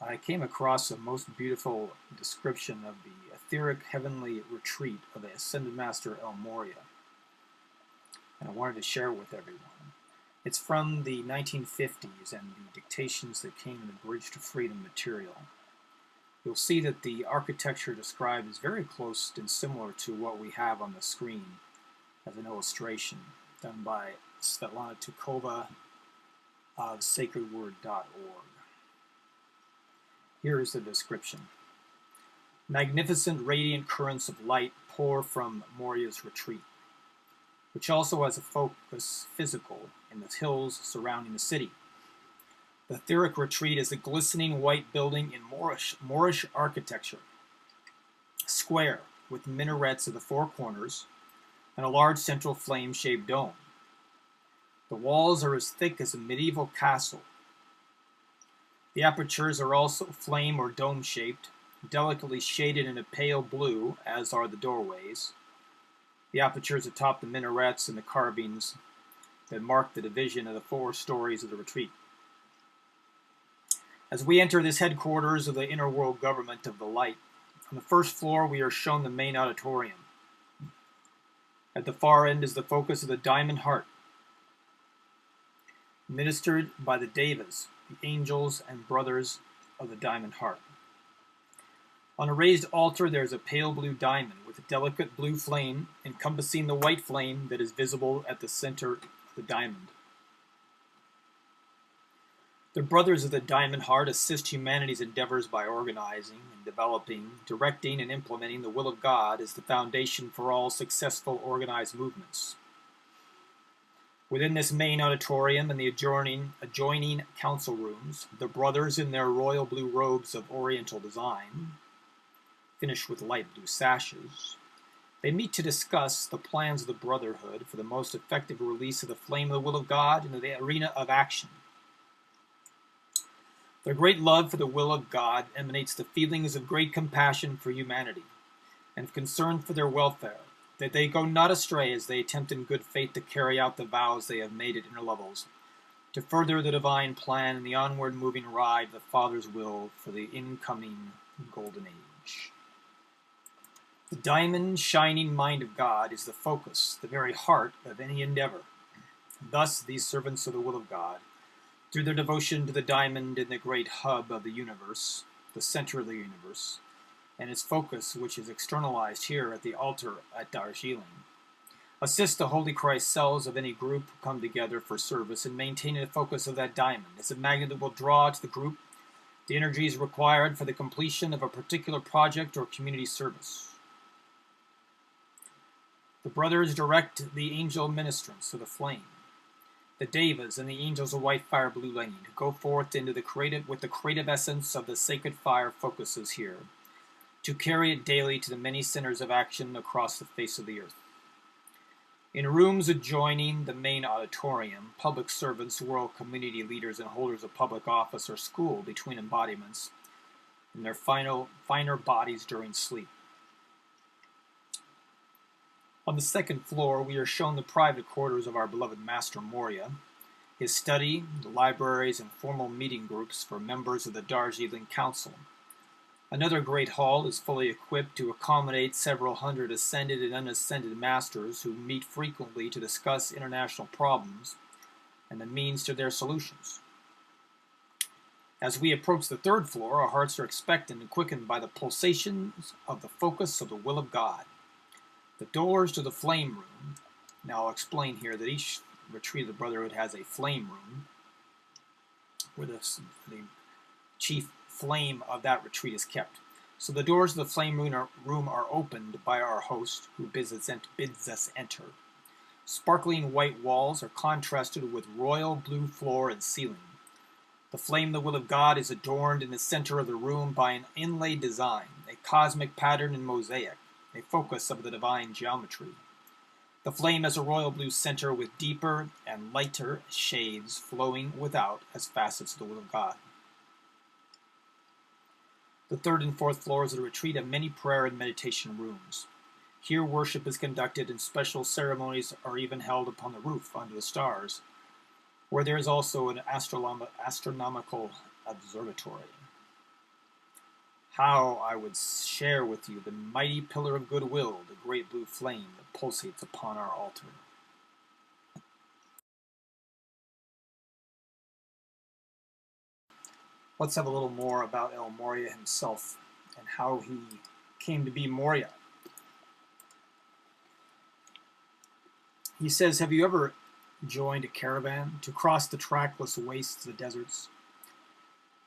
I came across a most beautiful description of the etheric heavenly retreat of the Ascended Master El Morya, and I wanted to share it with everyone. It's from the 1950s and the dictations that came in the Bridge to Freedom material. You'll see that the architecture described is very close and similar to what we have on the screen as an illustration, done by Svetlana Tukova of sacredword.org. Here is the description. Magnificent radiant currents of light pour from Morya's retreat, which also has a focus physical in the hills surrounding the city. The etheric retreat is a glistening white building in Moorish architecture, square with minarets at the four corners and a large central flame-shaped dome. The walls are as thick as a medieval castle. The apertures are also flame or dome-shaped, delicately shaded in a pale blue, as are the doorways. The apertures atop the minarets and the carvings that mark the division of the four stories of the retreat. As we enter this headquarters of the inner world government of the light, on the first floor we are shown the main auditorium. At the far end is the focus of the diamond heart, ministered by the devas, the angels and brothers of the diamond heart. On a raised altar there is a pale blue diamond with a delicate blue flame encompassing the white flame that is visible at the center of the diamond. The brothers of the diamond heart assist humanity's endeavors by organizing and developing, directing, and implementing the will of God as the foundation for all successful organized movements. Within this main auditorium and the adjoining council rooms, the brothers in their royal blue robes of oriental design, finished with light blue sashes, they meet to discuss the plans of the Brotherhood for the most effective release of the flame of the will of God into the arena of action. Their great love for the will of God emanates the feelings of great compassion for humanity and of concern for their welfare, that they go not astray as they attempt in good faith to carry out the vows they have made at inner levels, to further the divine plan and the onward moving ride of the Father's will for the incoming golden age. The diamond shining mind of God is the focus, the very heart of any endeavor. Thus, these servants of the will of God, through their devotion to the diamond in the great hub of the universe, the center of the universe, and its focus, which is externalized here at the altar at Dazzling, assist the Holy Christ cells of any group who come together for service in maintaining the focus of that diamond as a magnet that will draw to the group the energies required for the completion of a particular project or community service. The brothers direct the angel ministrants of the flame, the devas and the angels of white fire blue lightning, who go forth into the creative essence of the sacred fire focuses here, to carry it daily to the many centers of action across the face of the earth. In rooms adjoining the main auditorium, public servants, world community leaders, and holders of public office are schooled between embodiments in their finer bodies during sleep. On the second floor, we are shown the private quarters of our beloved Master Morya, his study, the libraries, and formal meeting groups for members of the Dazzling Council. Another great hall is fully equipped to accommodate several hundred ascended and unascended masters who meet frequently to discuss international problems and the means to their solutions. As we approach the third floor, our hearts are expectant and quickened by the pulsations of the focus of the will of God. The doors to the flame room, now I'll explain here that each retreat of the Brotherhood has a flame room, where the chief flame of that retreat is kept. So the doors of the flame room are opened by our host, who bids us enter. Sparkling white walls are contrasted with royal blue floor and ceiling. The flame of the will of God is adorned in the center of the room by an inlaid design, a cosmic pattern in mosaic, a focus of the divine geometry. The flame has a royal blue center with deeper and lighter shades flowing without as facets of the will of God. The third and fourth floors of the retreat have many prayer and meditation rooms. Here worship is conducted and special ceremonies are even held upon the roof under the stars, where there is also an astronomical observatory. How I would share with you the mighty pillar of goodwill, the great blue flame that pulsates upon our altar. Let's have a little more about El Morya himself and how he came to be Morya. He says, have you ever joined a caravan to cross the trackless wastes of the deserts?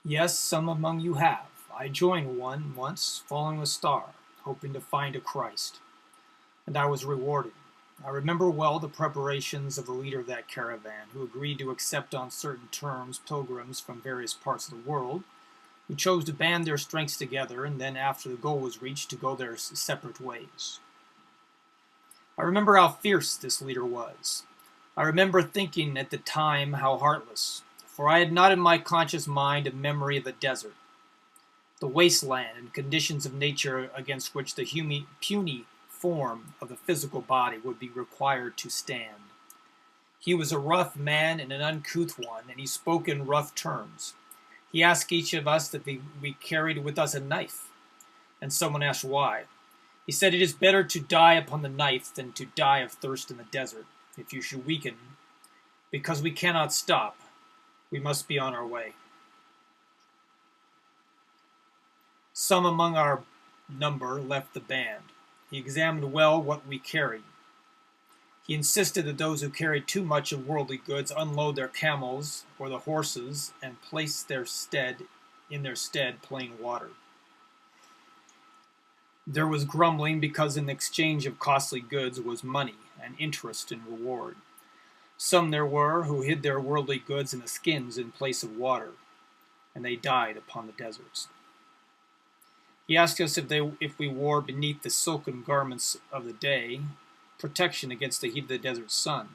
Yes, some among you have. I joined one once, following a star, hoping to find a Christ, and I was rewarded. I remember well the preparations of the leader of that caravan, who agreed to accept on certain terms pilgrims from various parts of the world, who chose to band their strengths together, and then, after the goal was reached, to go their separate ways. I remember how fierce this leader was. I remember thinking at the time how heartless, for I had not in my conscious mind a memory of the desert, the wasteland and conditions of nature against which the puny form of the physical body would be required to stand. He was a rough man and an uncouth one, and he spoke in rough terms. He asked each of us that we carried with us a knife, and someone asked why. He said, it is better to die upon the knife than to die of thirst in the desert. If you should weaken, because we cannot stop, we must be on our way. Some among our number left the band. He examined well what we carried. He insisted that those who carried too much of worldly goods unload their camels or the horses and place in their stead plain water. There was grumbling because in exchange of costly goods was money and interest and reward. Some there were who hid their worldly goods in the skins in place of water, and they died upon the deserts. He asked us if we wore beneath the silken garments of the day protection against the heat of the desert sun,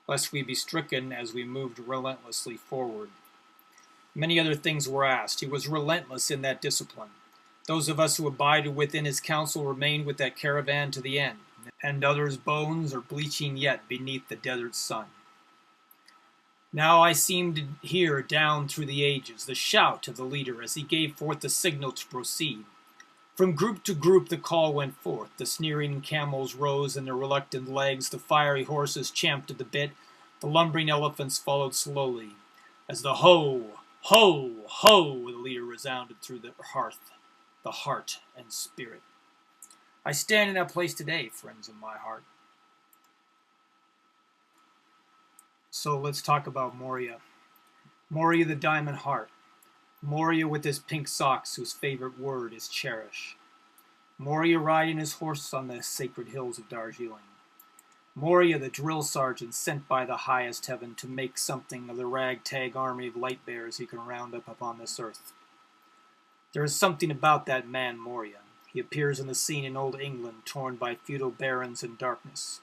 lest we be stricken as we moved relentlessly forward. Many other things were asked. He was relentless in that discipline. Those of us who abided within his counsel remained with that caravan to the end, and others' bones are bleaching yet beneath the desert sun. Now I seem to hear down through the ages the shout of the leader as he gave forth the signal to proceed. From group to group the call went forth. The sneering camels rose in their reluctant legs, the fiery horses champed at the bit, the lumbering elephants followed slowly. As the ho, ho, ho, the leader resounded through the heart and spirit. I stand in that place today, friends of my heart. So let's talk about Morya. Morya the diamond heart. Morya with his pink socks whose favorite word is cherish. Morya riding his horse on the sacred hills of Dazzling. Morya the drill sergeant sent by the highest heaven to make something of the ragtag army of light bearers he can round up upon this earth. There is something about that man Morya. He appears on the scene in old England, torn by feudal barons and darkness.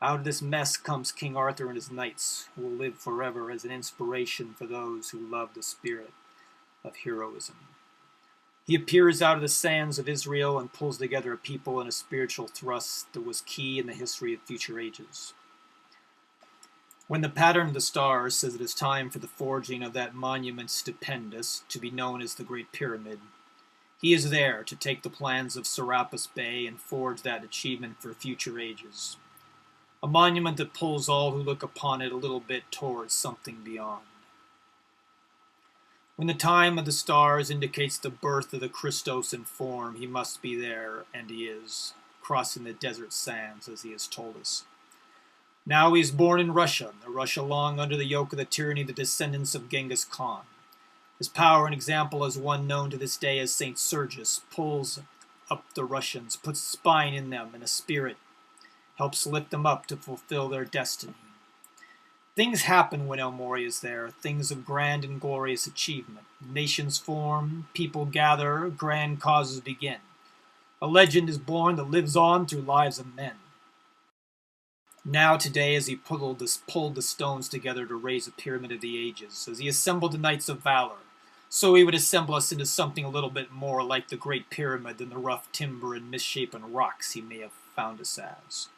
Out of this mess comes King Arthur and his knights, who will live forever as an inspiration for those who love the spirit of heroism. He appears out of the sands of Israel and pulls together a people in a spiritual thrust that was key in the history of future ages. When the pattern of the stars says it is time for the forging of that monument stupendous to be known as the Great Pyramid, he is there to take the plans of Serapis Bey and forge that achievement for future ages. A monument that pulls all who look upon it a little bit towards something beyond. When the time of the stars indicates the birth of the Christos in form, he must be there, and he is, crossing the desert sands, as he has told us. Now he is born in Russia, a Russia long under the yoke of the tyranny of the descendants of Genghis Khan. His power and example as one known to this day as Saint Sergius pulls up the Russians, puts spine in them and a spirit, helps lift them up to fulfill their destiny. Things happen when El Morya is there, things of grand and glorious achievement. Nations form, people gather, grand causes begin. A legend is born that lives on through lives of men. Now today, as he pulled the stones together to raise a pyramid of the ages, as he assembled the knights of valor, so he would assemble us into something a little bit more like the Great Pyramid than the rough timber and misshapen rocks he may have found us as.